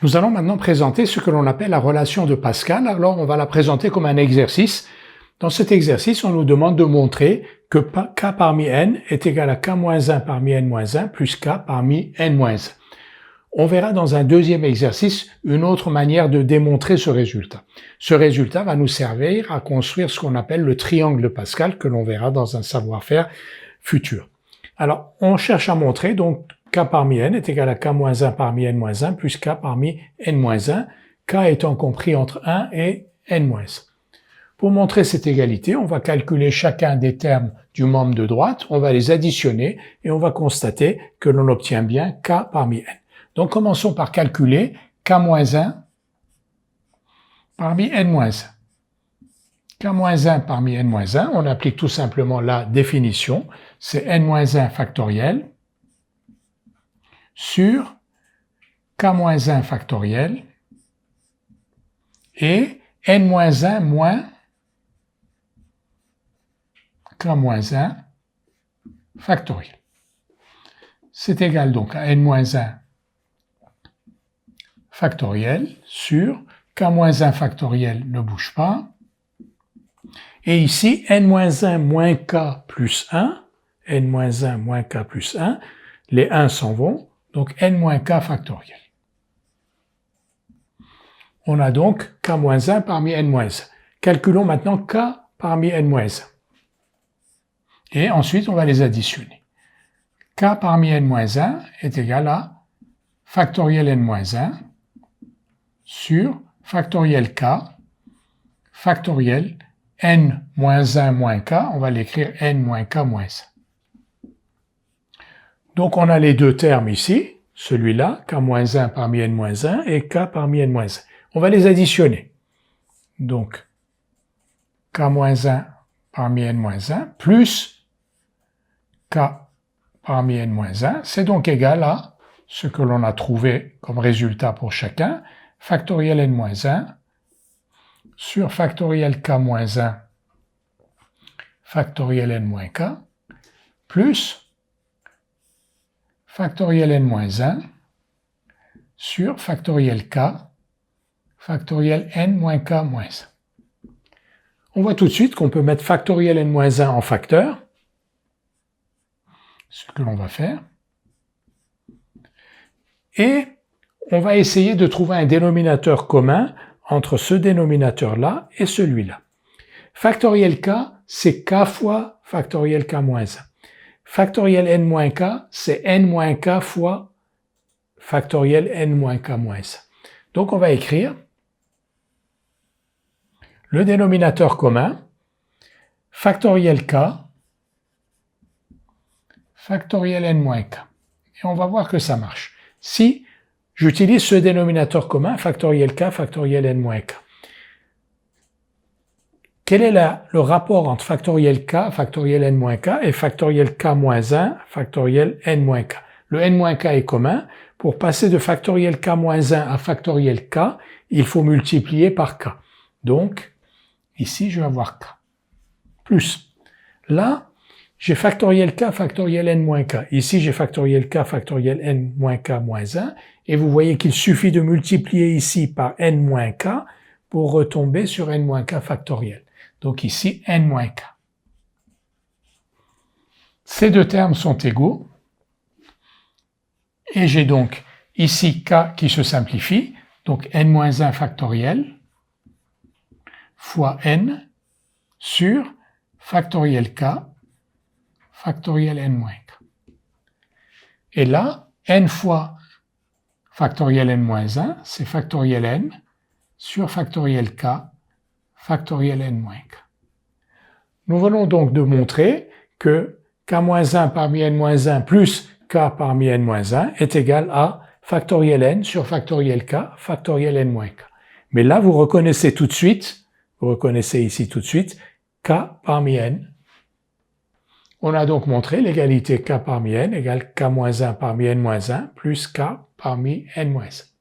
Nous allons maintenant présenter ce que l'on appelle la relation de Pascal. Alors, on va la présenter comme un exercice. Dans cet exercice, on nous demande de montrer que k parmi n est égal à k-1 parmi n-1 plus k parmi n-1. On verra dans un deuxième exercice une autre manière de démontrer ce résultat. Ce résultat va nous servir à construire ce qu'on appelle le triangle de Pascal, que l'on verra dans un savoir-faire futur. Alors, on cherche à montrer donc k parmi n est égal à k-1 parmi n-1 plus k parmi n-1, k étant compris entre 1 et n-1. Pour montrer cette égalité, on va calculer chacun des termes du membre de droite, on va les additionner et on va constater que l'on obtient bien k parmi n. Donc commençons par calculer k-1 parmi n-1. k-1 parmi n-1, on applique tout simplement la définition, c'est n-1 factoriel sur k-1 factoriel et n-1 moins k-1 factoriel. C'est égal donc à n-1 factoriel sur k-1 factoriel ne bouge pas. Et ici, n-1 moins k plus 1, n-1 moins k plus 1, les 1 s'en vont, donc n-k factoriel. On a donc k-1 parmi n-1. Calculons maintenant k parmi n-1. Et ensuite, on va les additionner. K parmi n-1 est égal à factoriel n-1 sur factoriel k, factoriel n-1 moins k, on va l'écrire n-k moins 1. Donc on a les deux termes ici, celui-là, k-1 parmi n-1 et k parmi n-1. On va les additionner. Donc k-1 parmi n-1 plus k parmi n-1, c'est donc égal à ce que l'on a trouvé comme résultat pour chacun, factoriel n-1 sur factoriel k-1 factoriel n-k plus factoriel n-1 sur factoriel k factoriel n-k moins 1. On voit tout de suite qu'on peut mettre factoriel n-1 en facteur, ce que l'on va faire, et on va essayer de trouver un dénominateur commun entre ce dénominateur-là et celui-là. Factoriel k, c'est k fois factoriel k moins 1. Factoriel n-k, c'est n-k fois factoriel n-k moins 1. Donc on va écrire le dénominateur commun, factoriel k, factoriel n-k. Et on va voir que ça marche. Si j'utilise ce dénominateur commun, factoriel k, factoriel n-k, quel est le rapport entre factoriel k, factoriel n-k et factoriel k moins 1, factoriel n-k? Le n-k est commun. Pour passer de factoriel k moins 1 à factoriel k, il faut multiplier par k. Donc, ici, je vais avoir k. Plus. Là, j'ai factoriel k, factoriel n-k. Ici, j'ai factoriel k, factoriel n-k moins 1. Et vous voyez qu'il suffit de multiplier ici par n-k pour retomber sur n-k factoriel. Donc ici, n-k. Ces deux termes sont égaux. Et j'ai donc ici k qui se simplifie, donc n-1 factoriel fois n sur factoriel k factoriel n-k. Et là, n fois factoriel n-1, c'est factoriel n sur factoriel k factoriel n-k. Nous venons donc de montrer que k-1 parmi n-1 plus k parmi n-1 est égal à factoriel n sur factoriel k factoriel n-k. Mais là, vous reconnaissez tout de suite, vous reconnaissez ici tout de suite, k parmi n. On a donc montré l'égalité k parmi n égale k-1 parmi n-1 plus k parmi n-1.